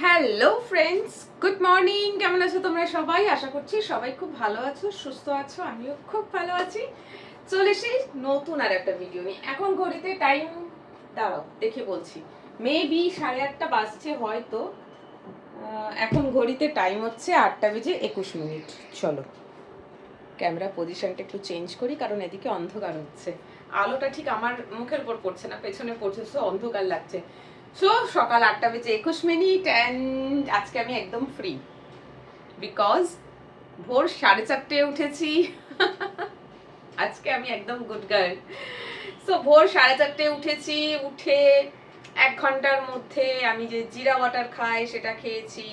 Hello friends, good morning. কেমন আছো তোমরা সবাই? আশা করছি সবাই খুব ভালো আছো, সুস্থ আছো। আমিও খুব ভালো আছি। চলে এসেছি নতুন আর একটা ভিডিও নিয়ে। এখন ঘড়িতে টাইম, দাঁড়াও দেখে বলছি, মেবি 8:30 বাজছে হয়তো। এখন ঘড়িতে টাইম হচ্ছে 8:21। চলো ক্যামেরা পজিশনটা একটু চেঞ্জ করি, কারণ এদিকে অন্ধকার হচ্ছে। আলোটা ঠিক আমার মুখের উপর পড়ছে না, পেছনে পড়ছে, তো অন্ধকার লাগছে। সো সকাল 8:21 অ্যান্ড আজকে আমি একদম ফ্রি, বিকজ ভোর 4:30 উঠেছি। আজকে আমি একদম গুড গার্ল। সো ভোর 4:30 উঠেছি, উঠে 1 ঘন্টার মধ্যে আমি যে জিরা ওয়াটার খাই সেটা খেয়েছি,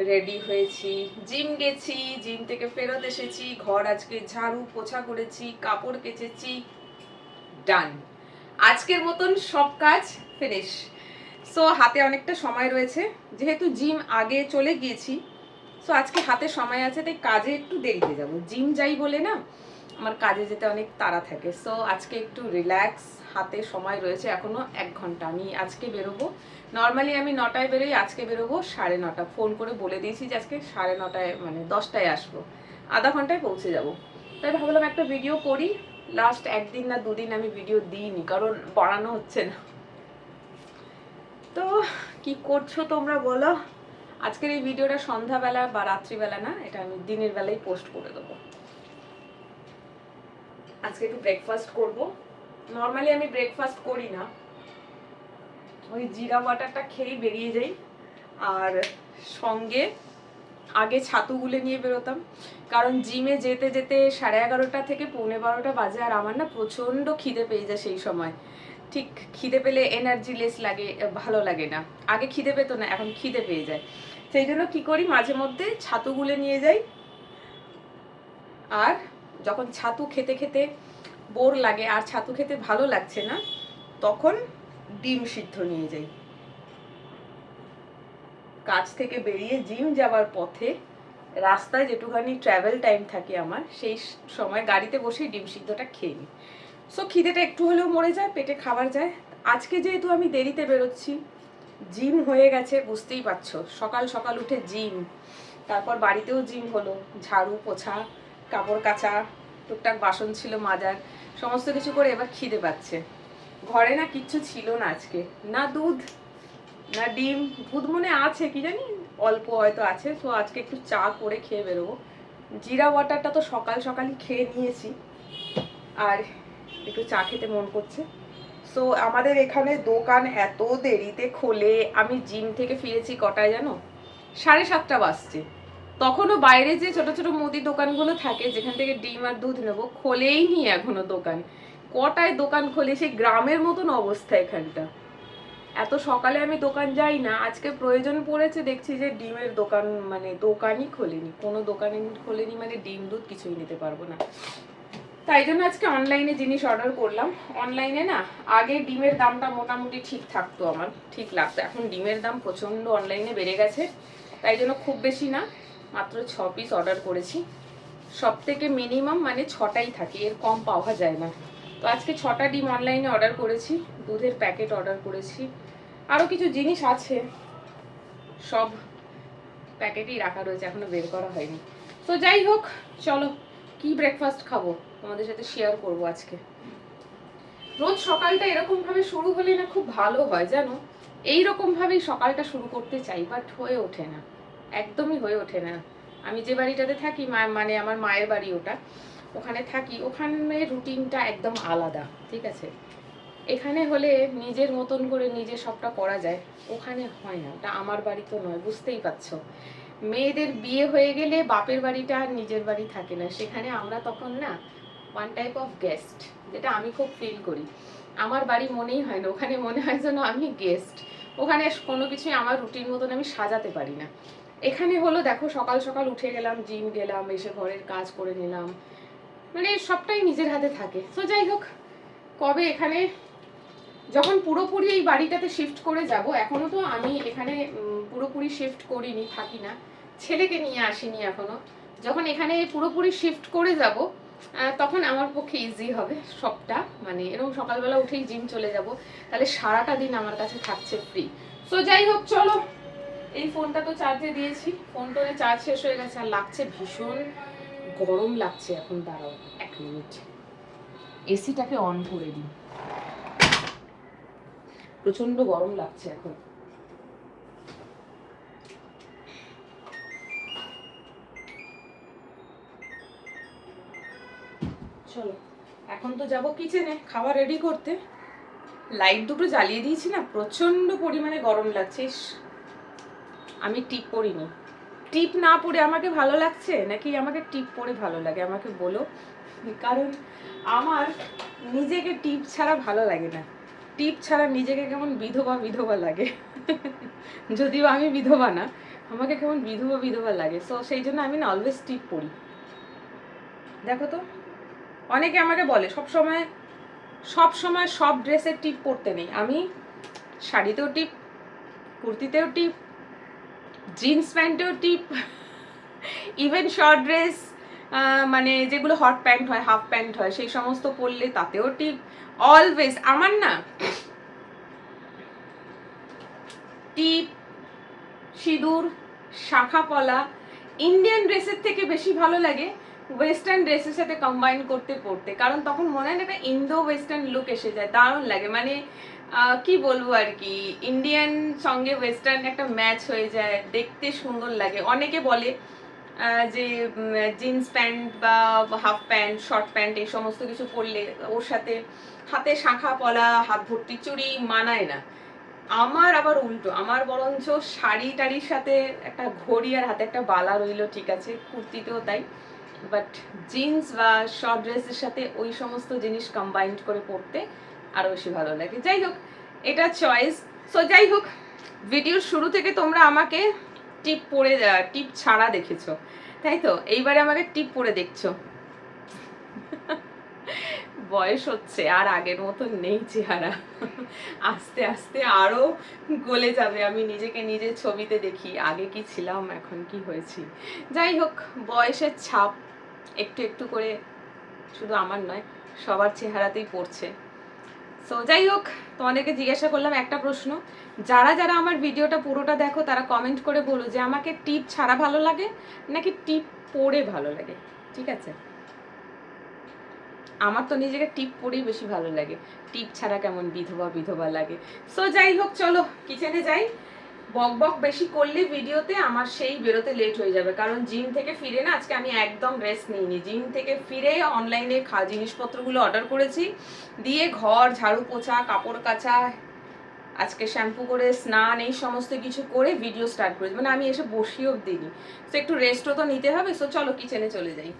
রেডি হয়েছি, জিম গেছি, জিম থেকে ফেরত এসেছি, ঘর আজকে ঝাড়ু পোছা করেছি, কাপড় কেচেছি, ডান। আজকের মতন সব কাজ ফিনিশ। সো হাতে অনেকটা সময় রয়েছে, যেহেতু জিম আগে চলে গিয়েছি, সো আজকে হাতে সময় আছে, তাই কাজে একটু দেরিতে যাব। জিম যাই বলে না, আমার কাজে যেতে অনেক তাড়া থাকে। সো আজকে একটু রিল্যাক্স, হাতে সময় রয়েছে এখনো 1 ঘন্টা। আমি আজকে বেরোবো, নর্মালি আমি 9টায় বেরোই, আজকে বেরোবো 9:30। ফোন করে বলে দিয়েছি যে আজকে 9:30 মানে 10টায় আসবো, আধা ঘন্টায় পৌঁছে যাব। তাই ভাবলাম একটা ভিডিও করি। লাস্ট 1 দিন না 2 দিন আমি ভিডিও দিইনি, কারণ বাড়ানো হচ্ছে না। তো কি করছো তোমরা বলো? আজকের এই ভিডিওটা সন্ধ্যাবেলা বা রাত্রিবেলা না, এটা আমি দিনের বেলায় পোস্ট করে দেবো। আজকে একটু ব্রেকফাস্ট করব। নর্মালি আমি ব্রেকফাস্ট করি না, ওই জিরা ওয়াটারটা খেয়েই বেরিয়ে যাই। আর সঙ্গে আগে ছাতু গুলে নিয়ে বেরোতাম, কারণ জিমে যেতে যেতে 11:30 থেকে 11:45 বাজে, আর আমার না প্রচণ্ড খিদে পেয়ে যায় সেই সময়। ঠিক খিদে পেলে এনার্জি লেস লাগে, ভালো লাগে না। আগে খিদে পেতো না, এখন খিদে পেয়ে যায়। সেই জন্য কী করি, মাঝে মধ্যে ছাতু গুলে নিয়ে যাই। আর যখন ছাতু খেতে খেতে বোর লাগে আর ছাতু খেতে ভালো লাগছে না, তখন ডিম সিদ্ধ নিয়ে যাই। কাজ থেকে বেরিয়ে জিম যাওয়ার পথে রাস্তায় যেটুখানি ট্রাভেল টাইম থাকে আমার, সেই সময় গাড়িতে বসেই ডিম সিদ্ধটা খেয়ে নিই। সো খিদেটা একটু হলেও মরে যায়, পেটে খাবার যায়। আজকে যেহেতু আমি দেরিতে বেরোচ্ছি, জিম হয়ে গেছে বুঝতেই পারছো, সকাল সকাল উঠে জিম, তারপর বাড়িতেও জিম হলো, ঝাড়ু পোছা, কাপড় কাচা, টুকটাক বাসন ছিল মাজার, সমস্ত কিছু করে এবার খিদে পাচ্ছে। ঘরে না কিচ্ছু ছিল না আজকে, না দুধ না ডিম। দুধ মনে আছে, কি জানি অল্প হয়তো আছে। তো আজকে একটু চা করে খেয়ে বেরোবো। জিরা ওয়াটারটা তো সকাল সকালই খেয়ে নিয়েছি, আর একটু চা খেতে মন করছে। সো আমাদের এখানে দোকান এত দেরিতে খোলে। আমি জিম থেকে ফিরেছি কটায় জানো? 7:30 বাজছে। তখনও বাইরে যে ছোট ছোট মুদি দোকানগুলো থাকে, যেখান থেকে ডিম আর দুধ নেবো, খোলেই নি এখনো দোকান। কটায় দোকান খোলে, সেই গ্রামের মতন অবস্থা এখানটা। এত সকালে আমি দোকান যাই না, আজকে প্রয়োজন পড়েছে, দেখছি যে ডিমের দোকান, মানে দোকানই খোলেনি, কোনো দোকানই খোলেনি, মানে ডিম দুধ কিছুই নিতে পারবো না। তাই জন্য আজকে অনলাইনে জিনিস অর্ডার করলাম। অনলাইনে না আগে ডিমের দামটা মোটামুটি ঠিক থাকতো, আমার ঠিক লাগতো। এখন ডিমের দাম প্রচণ্ড অনলাইনে বেড়ে গেছে, তাই জন্য খুব বেশি না, মাত্র 6 পিস অর্ডার করেছি। সব থেকে মিনিমাম মানে 6টাই থাকে, এর কম পাওয়া যায় না। তো আজকে 6টা ডিম অনলাইনে অর্ডার করেছি, দুধের প্যাকেট অর্ডার করেছি, আরও কিছু জিনিস আছে, সব প্যাকেটেই রাখা রয়েছে, এখনো বের করা হয়নি। তো যাই হোক, চলো কি ব্রেকফাস্ট খাবো তোমাদের সাথে শেয়ার করব আজকে। রোজ সকালটা এরকম ভাবে শুরু হলে না খুব ভালো হয় জানো। এইরকম ভাবেই সকালটা শুরু করতে চাই, বাট হয়ে ওঠে না, একদমই হয়ে ওঠে না। আমি যে বাড়িটাতে থাকি, মানে আমার মায়ের বাড়ি ওটা, ওখানে থাকি, ওখানে রুটিনটা একদম আলাদা, ঠিক আছে। এখানে হলে নিজের মতন করে নিজে সবটা করা যায়, ওখানে হয় না। ওটা আমার বাড়ি তো নয়, বুঝতেই পারছো। মেয়েদের বিয়ে হয়ে গেলে বাপের বাড়িটা আর নিজের বাড়ি থাকে না, সেখানে আমরা তখন না ওয়ান টাইপ অফ গেস্ট, যেটা আমি খুব ফিল করি। আমার বাড়ি মনেই হয় না, ওখানে মনে হয় যেন আমি গেস্ট। ওখানে কোনো কিছুই আমার রুটিন মতন আমি সাজাতে পারি না। এখানে হলো দেখো, সকাল সকাল উঠে গেলাম, জিম গেলাম, এসে ঘরের কাজ করে নিলাম, মানে সবটাই নিজের হাতে থাকে। তো যাই হোক, কবে এখানে যখন পুরোপুরি এই বাড়িটাতে শিফট করে যাব, এখনো তো আমি এখানে পুরোপুরি শিফট করিনি, থাকি না, ছেলেকে নিয়ে আসিনি এখনো। যখন এখানে পুরোপুরি শিফট করে যাব, তখন আমার পক্ষে ইজি হবে সবটা, মানে এরকম সকালবেলা উঠেই জিম চলে যাব, তাহলে সারাটা দিন আমার কাছে থাকছে ফ্রি। সো যাই হোক, চলো এই ফোনটা তো চার্জে দিয়েছি, ফোনটোনে চার্জ শেষ হয়ে গেছে আর লাগছে ভীষণ গরম লাগছে এখন। দাঁড়াও 1 মিনিট, এসিটাকে অন করে দিই, প্রচন্ড গরম লাগছে এখন। চলো এখন তো যাব কিচেনে খাবার রেডি করতে। লাইট দুটো জ্বালিয়ে দিয়েছি না, প্রচন্ড পরিমাণে গরম লাগছে। আমি টিপ পরিনি, টিপ না পরে আমাকে ভালো লাগছে নাকি আমাকে টিপ পরে ভালো লাগে আমাকে বলো, কারণ আমার নিজেকে টিপ ছাড়া ভালো লাগে না। টিপ ছাড়া নিজেকে কেমন বিধবা বিধবা লাগে। যদিও আমি বিধবা না, আমাকে কেমন বিধবা বিধবা লাগে। সো সেই জন্য আমি না অলওয়েজ টিপ পরি। দেখো তো, অনেকে আমাকে বলে সব সময় সব ড্রেসের টিপ পরতে নেই। আমি শাড়িতেও টিপ, কুর্তিতেও টিপ, জিন্স প্যান্টেও টিপ, ইভেন শর্ট ড্রেস মানে যেগুলো হট প্যান্ট হয়, হাফ প্যান্ট হয়, সেই সমস্ত পরলে তাতেও টিপ। অলওয়েজ আমার না টিপ, সিঁদুর, শাখা পলা ইন্ডিয়ান ড্রেসের থেকে বেশি ভালো লাগে ওয়েস্টার্ন ড্রেসের সাথে কম্বাইন করতে পড়তে, কারণ তখন মনে হয় একটা ইন্দো ওয়েস্টার্ন লুক এসে যায়, দারুণ লাগে। মানে কি বলবো আর কি, ইন্ডিয়ান সঙ্গে ওয়েস্টার্ন একটা ম্যাচ হয়ে যায়, দেখতে সুন্দর লাগে। অনেকে বলে যে জিন্স প্যান্ট বা হাফ প্যান্ট, শর্ট প্যান্ট এই সমস্ত কিছু পরলে ওর সাথে হাতে শাঁখা পলা, হাত ভর্তি চুড়ি মানায় না। আমার আবার উল্টো, আমার বরঞ্চ শাড়ি টাড়ির সাথে একটা ঘড়ি আর হাতে একটা বালা রইলো ঠিক আছে, কুর্তিতেও তাই, বাট জিন্স বা শর্ট ড্রেসের সাথে ওই সমস্ত জিনিস কম্বাইন্ড করে পরতে আরো বেশি ভালো লাগে। যাই হোক, এটা চয়েস। সো যাই হোক, ভিডিওর শুরু থেকে তোমরা আমাকে টিপ পরে টিপ ছাড়া দেখেছো, তাই তো? এইবারে আমাকে টিপ পরে দেখছো। বয়স হচ্ছে, আর আগের মতো নেই চেহারা, আস্তে আস্তে আরো গলে যাবে। আমি নিজেকে নিজে ছবিতে দেখি, আগে কি ছিলাম এখন কি হয়েছি। যাই হোক, বয়সের ছাপ একটু একটু করে শুধু আমার নয় সবার চেহারাতেই পড়ছে। সো যাই হোক, তোমাদেরকে জিজ্ঞাসা করলাম একটা প্রশ্ন, যারা যারা আমার ভিডিওটা পুরোটা দেখো তারা কমেন্ট করে বলো যে আমাকে টিপ ছাড়া ভালো লাগে নাকি টিপ পরে ভালো লাগে। ঠিক আছে, আমার তো নিজেকে টিপ পরেই বেশি ভালো লাগে, টিপ ছাড়া কেমন বিধবা বিধবা লাগে। সো যাই হোক, চলো কিচেনে যাই। বক বক বেশি করলে ভিডিওতে আমার সেই বেরোতে লেট হয়ে যাবে, কারণ জিম থেকে ফিরে না আজকে আমি একদম রেস্ট নিইনি। জিম থেকে ফিরে অনলাইনে জিনিসপত্রগুলো অর্ডার করেছি, দিয়ে ঘর ঝাড়ু পোছা, কাপড় কাচা, আজকে শ্যাম্পু করে স্নান এই সমস্ত কিছু করে ভিডিও স্টার্ট করেছি। মানে আমি এসে বসিয়েও দিইনি, তো একটু রেস্টও তো নিতে হবে। সো চলো কিচেনে চলে যাই।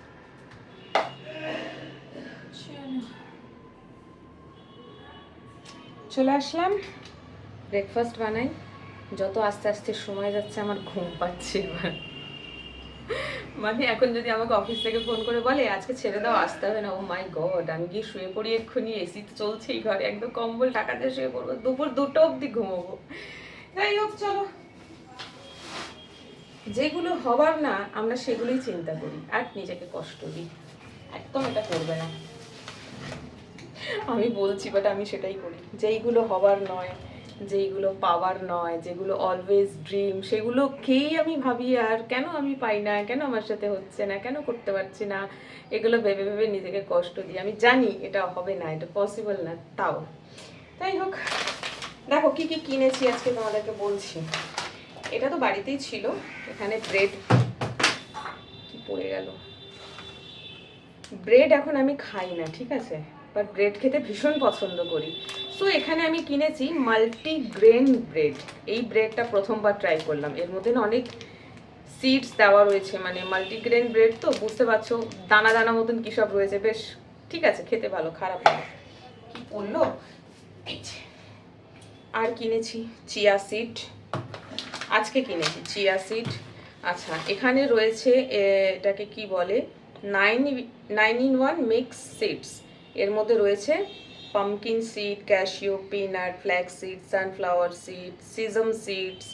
চলে আসলাম, ব্রেকফাস্ট বানাই। যত আস্তে আস্তে সময় যাচ্ছে আমার ঘুম পাচ্ছে এবার। মানে এখন যদি আমাকে অফিস থেকে ফোন করে বলে আজকে ছেড়ে দাও, আসতে হবে না, ও মাই গড, আমি গিয়ে শুয়ে পড়ি এক্ষুনি, এসি তো চলছেই ঘরে, একদম কম্বল টাকাতে শুয়ে পড়বো, দুপুর 2টো অবধি ঘুমোবো। যাই হোক চলো, যেগুলো হবার না আমরা সেগুলোই চিন্তা করি আর নিজেকে কষ্ট দিই। একদম এটা করবে না, আমি বলছি, বাট আমি সেটাই করি। যেইগুলো হবার নয়, যেইগুলো পাওয়ার নয়, যেগুলো অলওয়েজ ড্রিম, সেগুলোকেই আমি ভাবি আর কেন আমি পাই না, কেন আমার সাথে হচ্ছে না, কেন করতে পারছি না, এগুলো ভেবে ভেবে নিজেকে কষ্ট দিই। আমি জানি এটা হবে না, এটা পসিবল না, তাও। তাই হোক, দেখো কি কি কিনেছি আজকে তোমাদেরকে বলছি। এটা তো বাড়িতেই ছিল, এখানে ব্রেড কি পড়ে গেল। ব্রেড এখন আমি খাই না, ঠিক আছে, বাট ব্রেড খেতে ভীষণ পছন্দ করি। সো এখানে আমি কিনেছি মাল্টিগ্রেন ব্রেড। এই ব্রেডটা প্রথমবার ট্রাই করলাম, এর মধ্যে না অনেক সিডস দেওয়া রয়েছে, মানে মাল্টিগ্রেন ব্রেড তো বুঝতে পারছো, দানা দানা মতন কী সব রয়েছে, বেশ ঠিক আছে, খেতে ভালো, খারাপ না। কি পড়লো, আর কিনেছি চিয়া সিড, আজকে কিনেছি চিয়া সিড। আচ্ছা, এখানে রয়েছে এটাকে কি বলে, 9-in-1 মিক্স সিডস। এর মধ্যে রয়েছে pumpkin seed, cashew, peanut, flax seed, sunflower seed, sesame seeds,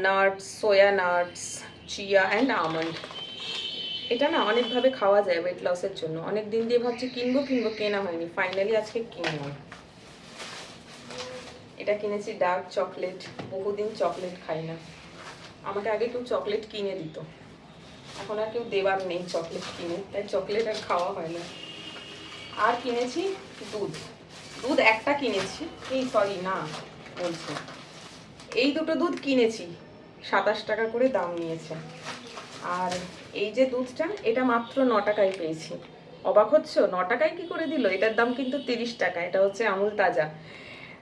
nuts, soya nuts, chia and almond. এটা না অনেকভাবে খাওয়া যায় ওয়েট লসের জন্য। অনেক দিন দিয়ে ভাবছি কিনবো, কেনা হয়নি, ফাইনালি আজকে কিনলাম। এটা কিনেছি ডার্ক চকলেট, বহুদিন চকলেট খাই না। আমাকে আগে কেউ চকলেট কিনে দিত, এখন আর কেউ দেবার নেই চকলেট কিনে, তাই চকলেট আর খাওয়া হয় না। আর কিনেছি দুধ, দুধ একটা কিনেছি, এই সরি না বলছি, এই দুটো দুধ কিনেছি, 27 টাকা করে দাম নিয়েছে। আর এই যে দুধটা, এটা মাত্র 9 টাকায় পেয়েছি। অবাক হচ্ছ 9 টাকায় কি করে দিল? এটার দাম কিন্তু 30 টাকা। এটা হচ্ছে আমুল তাজা।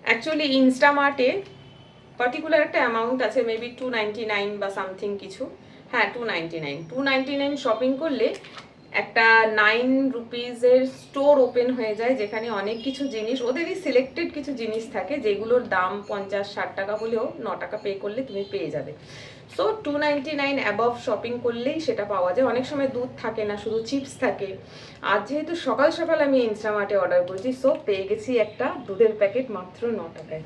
অ্যাকচুয়ালি ইনস্টামার্টে পার্টিকুলার একটা অ্যামাউন্ট আছে, মেবি 299 বা সামথিং কিছু, হ্যাঁ 299 শপিং করলে একটা 9 রুপিজের স্টোর ওপেন হয়ে যায়, যেখানে অনেক কিছু জিনিস, ওদেরই সিলেক্টেড কিছু জিনিস থাকে যেগুলোর দাম 50-60 টাকা হলেও 9 টাকা পে করলে তুমি পেয়ে যাবে। সো 299 অ্যাবভ শপিং করলেই সেটা পাওয়া যায়। অনেক সময় দুধ থাকে না, শুধু চিপস থাকে। আর যেহেতু সকাল সকাল আমি ইনস্টামার্টে অর্ডার করেছি, সো পেয়ে গেছি একটা দুধের প্যাকেট মাত্র 9 টাকায়।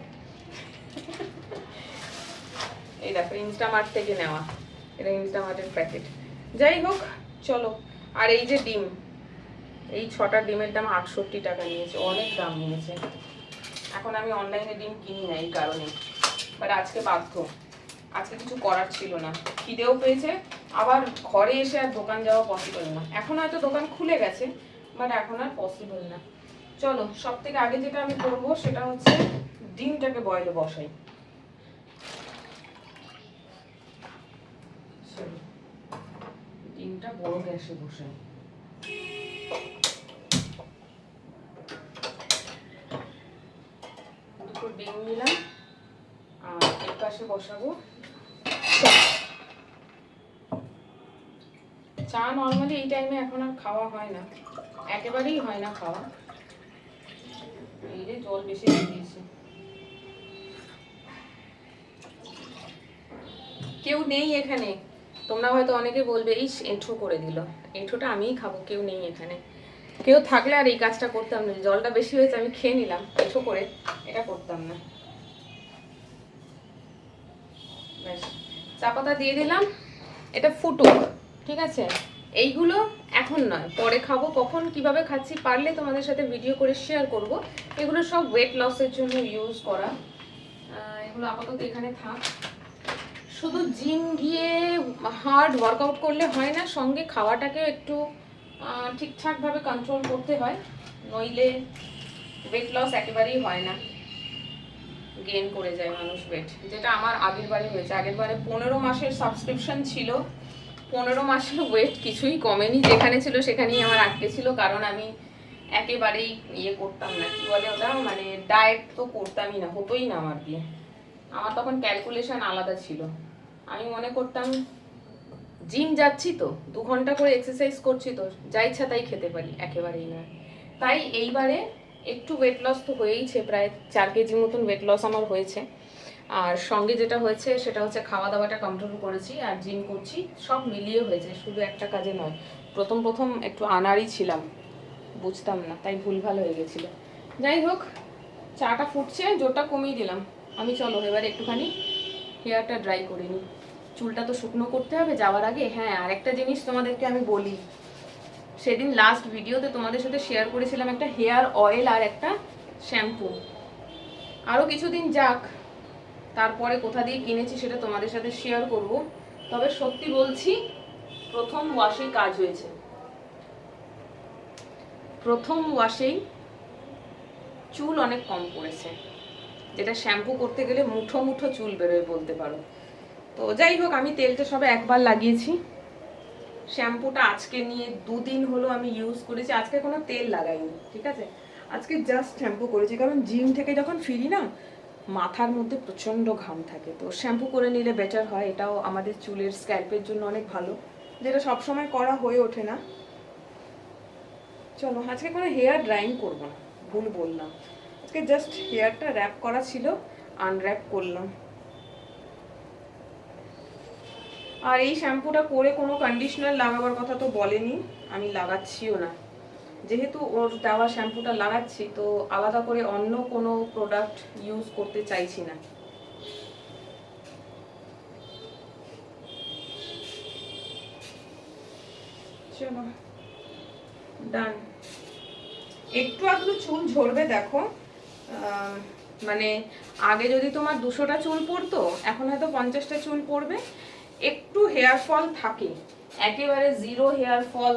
এই দেখো ইনস্টামার্ট থেকে নেওয়া, এটা ইনস্টামার্টের প্যাকেট। যাই হোক চলো। আর এই যে ডিম, এই 6টা ডিমের দাম 68 টাকা নিয়েছে, অনেক দাম নিয়েছে। এখন আমি অনলাইনে ডিম কিনি না এই কারণে, বাট আজকে বাধ্য, আজকে কিছু করার ছিল না, খিদেও পেয়েছে, আবার ঘরে এসে আর দোকান যাওয়া পসিবল না। এখন হয়তো দোকান খুলে গেছে, বাট এখন আর পসিবল না। চলো, সব থেকে আগে যেটা আমি করবো সেটা হচ্ছে ডিমটাকে বয়েলে বসাই। ডিমটা বড় গ্যাসে বসাই। দুটো ডিম নিলাম আর এক পাশে বসাবো চা। নর্মালি এই টাইমে এখন আর খাওয়া হয় না, একেবারেই হয় না খাওয়া। এই যে জল বেশি দিয়ে দিয়েছি। কেউ নেই এখানে, তোমরা হয়তো অনেকে বলবে এই এঁঠো করে দিল, এঁঠোটা আমিই খাবো, কেউ নেই এখানে। কেউ থাকলে আর এই কাজটা করতাম না, জলটা বেশি হয়েছে আমি খেয়ে নিলাম এঁঠো করে, এটা করতাম না। ব্যাস, চা পাতা দিয়ে দিলাম, এটা ফুটুক, ঠিক আছে। এইগুলো এখন নয়, পরে খাবো। কখন কিভাবে খাচ্ছি পারলে তোমাদের সাথে ভিডিও করে শেয়ার করব। এগুলো সব ওয়েট লসের জন্য ইউজ করা, এগুলো আপাতত এখানে থাক। শুধু জিম গিয়ে হার্ড ওয়ার্কআউট করলে হয় না, সঙ্গে খাওয়াটাকে একটু ঠিকঠাকভাবে কন্ট্রোল করতে হয়, নইলে ওয়েট লস একেবারেই হয় না, গেইন করে যায় মানুষ ওয়েট, যেটা আমার আগের বারে হয়েছে। আগের বারে 15 মাসের সাবস্ক্রিপশন ছিল, 15 মাসের ওয়েট কিছুই কমেনি, যেখানে ছিল সেখানেই আমার আটকে ছিল, কারণ আমি একেবারেই ইয়ে করতাম না, কি বলে ওটা, মানে ডায়েট তো করতামই না, হতোই না আমার দিয়ে। আমার তখন ক্যালকুলেশন আলাদা ছিল, আমি মনে করতাম জিম যাচ্ছি তো 2 ঘন্টা করে এক্সারসাইজ করছি তো যা ইচ্ছা তাই খেতে পারি, একেবারেই না। তাই এইবারে একটু ওয়েট লস তো হয়েইছে, প্রায় 4 কেজি মতন ওয়েট লস আমার হয়েছে। আর সঙ্গে যেটা হয়েছে সেটা হচ্ছে খাওয়া দাওয়াটা কন্ট্রোল করেছি আর জিম করছি, সব মিলিয়ে হয়েছে, শুধু একটা কাজে নয়। প্রথম একটু আনাড়ি ছিলাম, বুঝতাম না, তাই ভুলভাল হয়ে গেছিলো। যাই হোক, চাটা ফুটছে, জোরটা কমিয়ে দিলাম আমি। চলো এবারে একটুখানি হেয়ারটা ড্রাই করে নিই, চুলটা তো শুকনো করতে হবে যাওয়ার আগে। হ্যাঁ, আর একটা জিনিস তোমাদেরকে আমি বলি, সেদিন লাস্ট ভিডিওতে তোমাদের সাথে শেয়ার করেছিলাম একটা হেয়ার অয়েল আর একটা শ্যাম্পু। আরও কিছুদিন যাক, তারপরে কোথা দিয়ে কিনেছি সেটা তোমাদের সাথে শেয়ার করব। তবে সত্যি বলছি, প্রথম ওয়াশেই কাজ হয়েছে, প্রথম ওয়াশেই চুল অনেক কম পড়েছে, যেটা শ্যাম্পু করতে গেলে মুঠো মুঠো চুল বেরোয় বলতে পারো। তো যাই হোক, আমি তেলটা সবে একবার লাগিয়েছি, শ্যাম্পুটা আজকে নিয়ে 2 দিন হলো আমি ইউজ করেছি, আজকে কোনো তেল লাগাইনি, ঠিক আছে। আজকে জাস্ট শ্যাম্পু করেছি, কারণ জিম থেকে যখন ফিরি না, মাথার মধ্যে প্রচণ্ড ঘাম থাকে, তো শ্যাম্পু করে নিলে বেটার হয়। এটাও আমাদের চুলের স্ক্যাল্পের জন্য অনেক ভালো, যেটা সবসময় করা হয়ে ওঠে না। চলো, আজকে কোনো হেয়ার ড্রাইং করবো না, ভুল বললাম, আজকে জাস্ট হেয়ারটা র্যাপ করা ছিল, আনর্যাপ করলাম। আর এই শ্যাম্পুটা করে কোনো কন্ডিশনার লাগাবার কথা তো বলেনি, আমি লাগাচ্ছিও না, যেহেতু ওর দেওয়া শ্যাম্পুটা লাগাচ্ছি, তো আলাদা করে অন্য কোনো প্রোডাক্ট ইউজ করতে চাইছি না। চলো ডান। একটু আধটু চুল ঝরবে দেখো, মানে আগে যদি তোমার 200টা চুল পড়তো, এখন হয়তো 50টা চুল পড়বে। একটু হেয়ার ফল থাকে, একেবারে জিরো হেয়ার ফল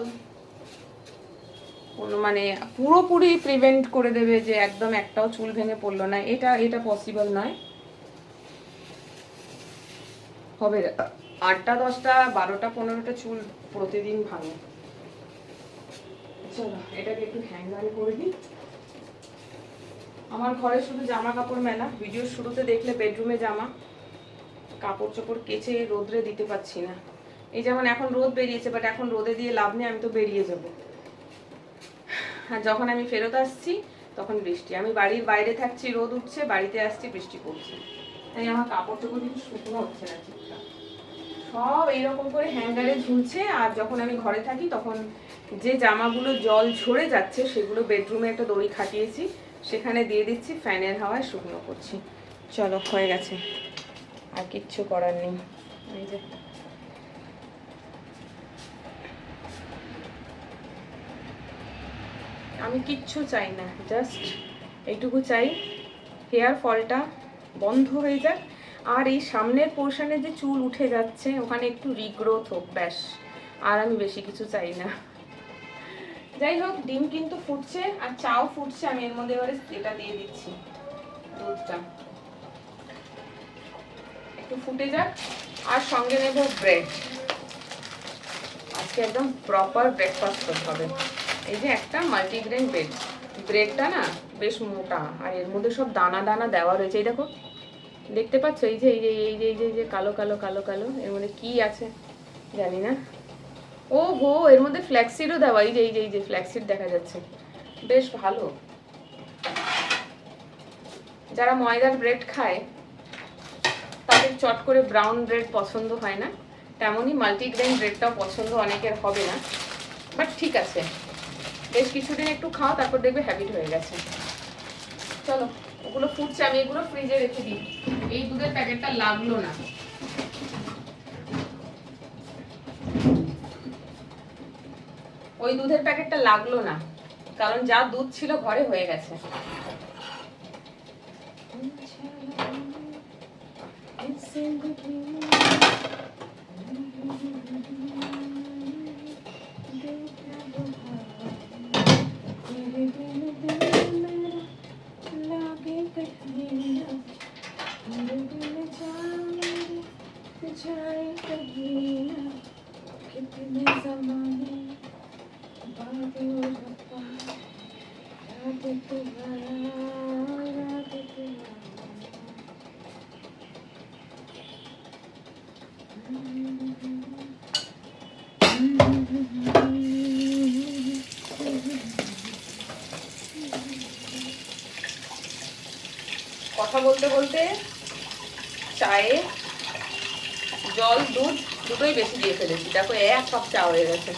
মানে পুরোপুরি প্রিভেন্ট করে দেবে যে একদম একটাও চুল ভেঙে পড়লো না, এটা পসিবল নয়। হবে 8টা 10টা 12টা 15টা চুল প্রতিদিন ভাঙে। চলো এটাকে একটু হ্যাঙ্গারে করে দিই। আমার ঘরে শুধু জামা কাপড় মেলা, ভিডিওর শুরুতে দেখলে বেডরুমে জামা কাপড় চোপড় কেচে রোদ্রে দিতে পারছি না। এই যেমন এখন রোদ বেরিয়েছে, বাট এখন রোদে দিয়ে লাভ নেই, আমি তো বেরিয়ে যাব। আর যখন আমি ফেরত আসছি তখন বৃষ্টি, আমি বাড়ির বাইরে থাকছি রোদ উঠছে, বাড়িতে আসছি বৃষ্টি পড়ছে, তাই আমার কাপড় চোপড় কিছু শুকনো হচ্ছে না ঠিকঠাক, সব এইরকম করে হ্যাঙ্গারে ঝুলছে। আর যখন আমি ঘরে থাকি তখন যে জামাগুলো জল ঝরে যাচ্ছে সেগুলো বেডরুমে একটা দড়ি খাটিয়েছি, সেখানে দিয়ে দিচ্ছি, ফ্যানের হাওয়ায় শুকনো করছি। চলো হয়ে গেছে, আর কিচ্ছু করার নেই। এই যে আমি কিচ্ছু চাই না, জাস্ট এইটুকু চাই হেয়ার ফলটা বন্ধ হয়ে যাক, আর এই সামনের পোর্শনে যে চুল উঠে যাচ্ছে ওখানে একটু রিগ্রোথ হোক, ব্যাস। আর আমি বেশি কিছু চাই না। যাই হোক, ডিম কিন্তু ফুটছে আর চাও ফুটছে, আমি এর মধ্যে এবারে এটা দিয়ে দিচ্ছি, দুধটা একটু ফুটে যাক। আর সঙ্গে নেব ব্রেড, আজকে একদম প্রপার ব্রেকফাস্ট করতে হবে। এই যে একটা মাল্টিগ্রেন ব্রেড, ব্রেডটা না বেশ মোটা, আর এর মধ্যে সব দানা দানা দেওয়া রয়েছে, এই দেখো দেখতে পাচ্ছ, এই যে এই যে এই যে এই যে এই যে কালো কালো কালো কালো, এর মধ্যে কি আছে জানি না। ও হো, এর মধ্যে ফ্ল্যাক্সিডও দেওয়া, এই যে এই যে এই যে ফ্ল্যাক্সিড দেখা যাচ্ছে, বেশ ভালো। যারা ময়দার ব্রেড খায় তাদের চট করে ব্রাউন ব্রেড পছন্দ হয় না, তেমনই মাল্টিগ্রেন ব্রেডটাও পছন্দ অনেকের হবে না, বাট ঠিক আছে, বেশ কিছুদিন একটু খাও, তারপর দেখবে হ্যাবিট হয়ে গেছে। চলো ওগুলো ফুটছে, আমি এগুলো ফ্রিজে রেখে দিই। এই দুধের প্যাকেটটা লাগলো না, ওই দুধের প্যাকেটটা লাগলো না, কারণ যা দুধ ছিল ঘরে হয়ে গেছে। কথা বলতে বলতে চায়ে জল দুধ দুটোই বেশি দিয়ে ফেলেছি, দেখো 1 কাপ চা হয়ে গেছে,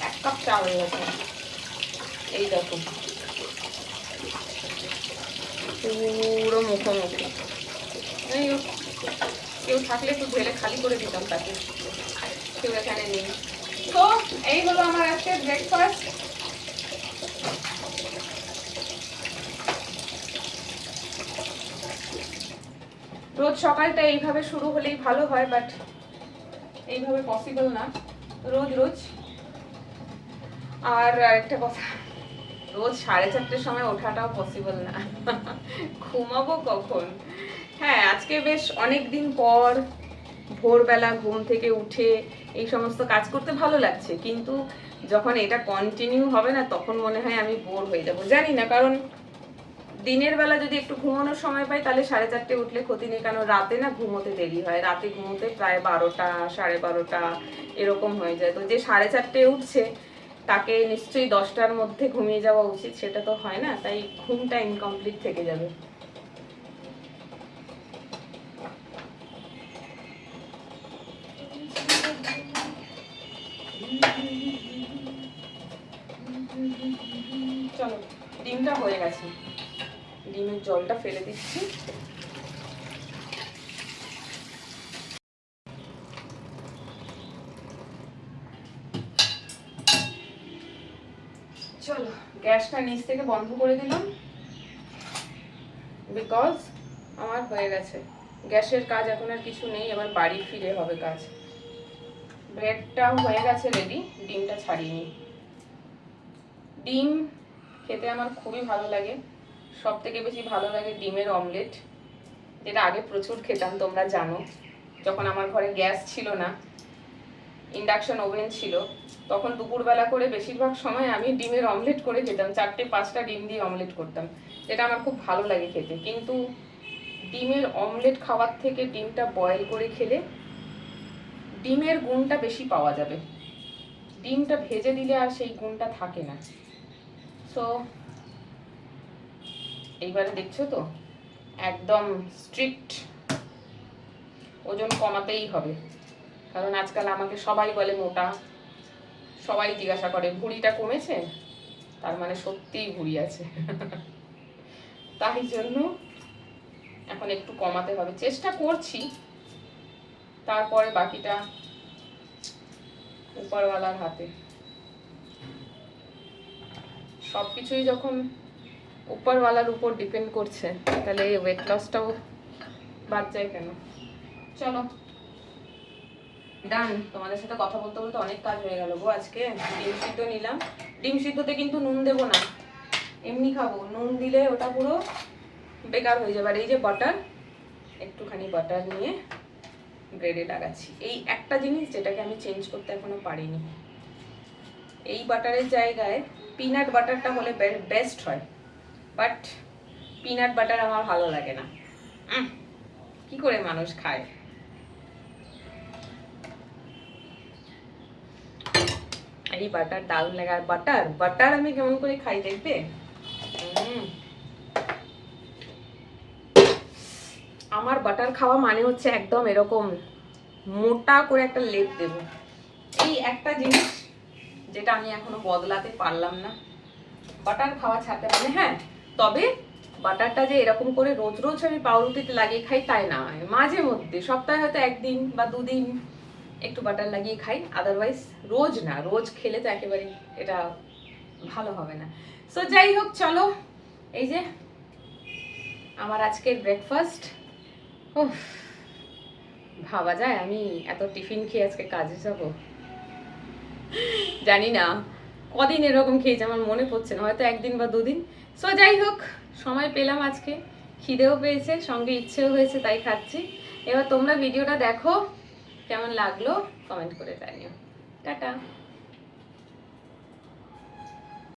1 কাপ চা হয়ে গেছে, এই দেখো পুরো মুখোমুখি। কেউ থাকলে একটু ঢেলে খালি করে দিতাম তাকে, কেউ এখানে নেই। তো এই হলো আমার আজকের ব্রেকফাস্ট। রোজ সকালটা এইভাবে শুরু হলেই ভালো হয়, বাট এইভাবে পসিবল না রোজ রোজ। আর একটা কথা, রোজ 4:30টার সময় ওঠাটাও পসিবল না, ঘুমাবো কখন। হ্যাঁ, আজকে বেশ অনেক দিন পর ভোরবেলা ঘুম থেকে উঠে এই সমস্ত কাজ করতে ভালো লাগছে, কিন্তু যখন এটা কন্টিনিউ হবে না তখন মনে হয় আমি বোর হয়ে যাব, জানি না, কারণ দিনের বেলা যদি একটু ঘুমানোর সময় পাই তাহলে 4:30 উঠলে ক্ষতি নেই, কারণ রাতে না ঘুমোতে দেরি হয়, রাতে ঘুমোতে প্রায় 12টা 12:30 এরকম হয়ে যায়। তো যে 4:30 উঠছে তাকে নিশ্চয়ই 10টার মধ্যে ঘুমিয়ে যাওয়া উচিত, সেটা তো হয় না, তাই ঘুমটা ইনকমপ্লিট থেকে যাবে। চলো ডিমটা হয়ে গেছে, ডিমের জলটা ফেলে দিচ্ছি। চলো গ্যাসটা নিচ থেকে বন্ধ করে দিলাম, বিকজ আমার হয়ে গেছে, গ্যাসের কাজ এখন আর কিছু নেই, এবার বাড়ি ফিরে হবে কাজ। ব্রেডটাও হয়ে গেছে রেডি, ডিমটা ছাড়িয়ে নিই। ডিম খেতে আমার খুবই ভালো লাগে, সব থেকে বেশি ভালো লাগে ডিমের অমলেট, যেটা আগে প্রচুর খেতাম, তোমরা জানো। যখন আমার ঘরে গ্যাস ছিল না, ইন্ডাকশন ওভেন ছিল, তখন দুপুরবেলা করে বেশিরভাগ সময় আমি ডিমের অমলেট করে খেতাম, 4-5টা ডিম দিয়ে অমলেট করতাম, যেটা আমার খুব ভালো লাগে খেতে। কিন্তু ডিমের অমলেট খাওয়ার থেকে ডিমটা বয়েল করে খেলে ডিমের গুণটা বেশি পাওয়া যাবে, ডিমটা ভেজে দিলে আর সেই গুণটা থাকে না। সো এইবারে দেখছো তো একদম স্ট্রিক্ট, ওজন কমাতেই হবে, কারণ আজকাল আমাকে সবাই বলে মোটা, সবাই জিজ্ঞাসা করে ভুঁড়িটা কমেছে, তার মানে সত্যিই ভুঁড়ি আছে। তাই জন্য এখন একটু কমাতে হবে, চেষ্টা করছি, তারপরে বাকিটা উপরওয়ালার হাতে। সবকিছুই যখন উপরওয়ালার উপর ডিপেন্ড করছে, তাহলে এই ওয়েট লসটাও বাদ যায় কেন। চলো ডান, তোমাদের সাথে কথা বলতে বলতে অনেক কাজ হয়ে গেল গো আজকে। ডিম সিদ্ধ নিলাম, ডিম সিদ্ধতে কিন্তু নুন দেবো না, এমনি খাবো, নুন দিলে ওটা পুরো বেকার হয়ে যাবে। আর এই যে বাটার, একটুখানি বাটার নিয়ে ব্রেডে লাগাচ্ছি, এই একটা জিনিস যেটাকে আমি চেঞ্জ করতে এখনো পারিনি। এই বাটারের জায়গায় পিনাট বাটারটা হলে বেস্ট হয়, বাট পিনাট বাটার আমার ভালো লাগে না, কি করে মানুষ খায়। এই বাটার দারুণ লাগে, আর বাটার বাটার আমি কেমন করে খাই দেখবে। আমার বাটার খাওয়া মানে হচ্ছে একদম এরকম মোটা করে একটা লেপ দেব, এই একটা জিনিস যেটা আমি এখনো বদলাতে পারলাম না, বাটার খাওয়া ছাড়তে পারি। হ্যাঁ, তবে বাটারটা যে এরকম করে রোজ রোজ আমি পাউরুটিতে লাগিয়ে খাই তাই না, মাঝে মধ্যে সপ্তাহে হয়তো 1 দিন বা 2 দিন একটু বাটার লাগিয়ে খাই, আদারওয়াইজ রোজ না, রোজ খেলে তো একেবারে এটা ভালো হবে না। সো যাই হোক, চলো এই যে আমার আজকের ব্রেকফাস্ট। ভাবা যায় আমি এত টিফিন খেয়ে আজকে কাজে যাব, জানি না কদিন এরকম খেয়েছি, আমার মনে পড়ছে না, হয়তো 1 দিন বা 2 দিন। সো যাই হোক, সময় পেলাম আজকে, খিদেও পেয়েছে, সঙ্গে ইচ্ছেও হয়েছে, তাই খাচ্ছি। এবার তোমরা ভিডিওটা দেখো, কেমন লাগলো কমেন্ট করে জানিও। টাটা।